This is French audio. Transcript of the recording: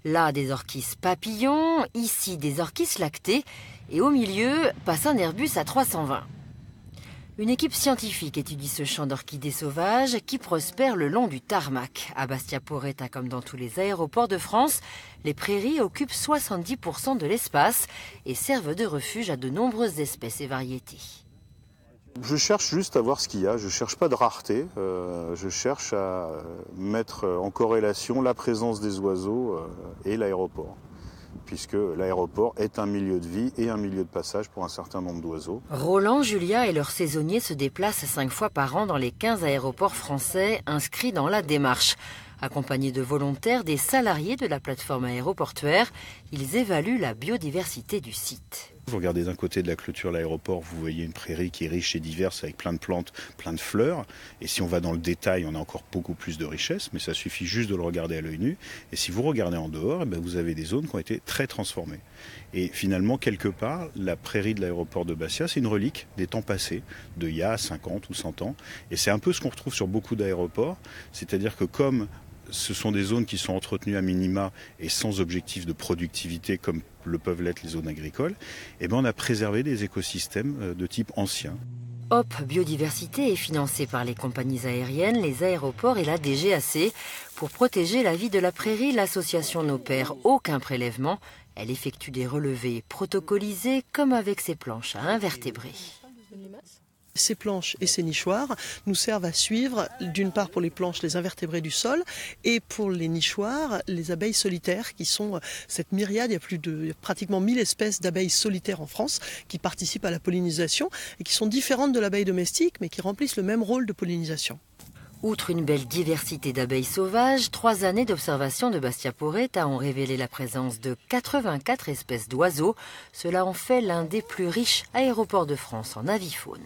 Là, des orchis papillons, ici des orchis lactés, et au milieu passe un Airbus A320. Une équipe scientifique étudie ce champ d'orchidées sauvages qui prospère le long du tarmac. À Bastia-Porretta, comme dans tous les aéroports de France, les prairies occupent 70% de l'espace et servent de refuge à de nombreuses espèces et variétés. Je cherche juste à voir ce qu'il y a, je ne cherche pas de rareté, je cherche à mettre en corrélation la présence des oiseaux et l'aéroport, puisque l'aéroport est un milieu de vie et un milieu de passage pour un certain nombre d'oiseaux. Roland, Julia et leurs saisonniers se déplacent 5 fois par an dans les 15 aéroports français inscrits dans la démarche. Accompagnés de volontaires, des salariés de la plateforme aéroportuaire, ils évaluent la biodiversité du site. Vous regardez d'un côté de la clôture de l'aéroport, vous voyez une prairie qui est riche et diverse avec plein de plantes, plein de fleurs. Et si on va dans le détail, on a encore beaucoup plus de richesse, mais ça suffit juste de le regarder à l'œil nu. Et si vous regardez en dehors, vous avez des zones qui ont été très transformées. Et finalement, quelque part, la prairie de l'aéroport de Bastia, c'est une relique des temps passés, d'il y a 50 ou 100 ans. Et c'est un peu ce qu'on retrouve sur beaucoup d'aéroports, c'est-à-dire que comme ce sont des zones qui sont entretenues à minima et sans objectif de productivité comme le peuvent l'être les zones agricoles, on a préservé des écosystèmes de type ancien. Hop Biodiversité est financé par les compagnies aériennes, les aéroports et la DGAC. Pour protéger la vie de la prairie, l'association n'opère aucun prélèvement. Elle effectue des relevés protocolisés comme avec ses planches à invertébrés. Ces planches et ces nichoirs nous servent à suivre, d'une part pour les planches, les invertébrés du sol, et pour les nichoirs, les abeilles solitaires, qui sont cette myriade. Il y a pratiquement 1000 espèces d'abeilles solitaires en France qui participent à la pollinisation et qui sont différentes de l'abeille domestique, mais qui remplissent le même rôle de pollinisation. Outre une belle diversité d'abeilles sauvages, 3 années d'observation de Bastia-Porretta ont révélé la présence de 84 espèces d'oiseaux. Cela en fait l'un des plus riches aéroports de France en avifaune.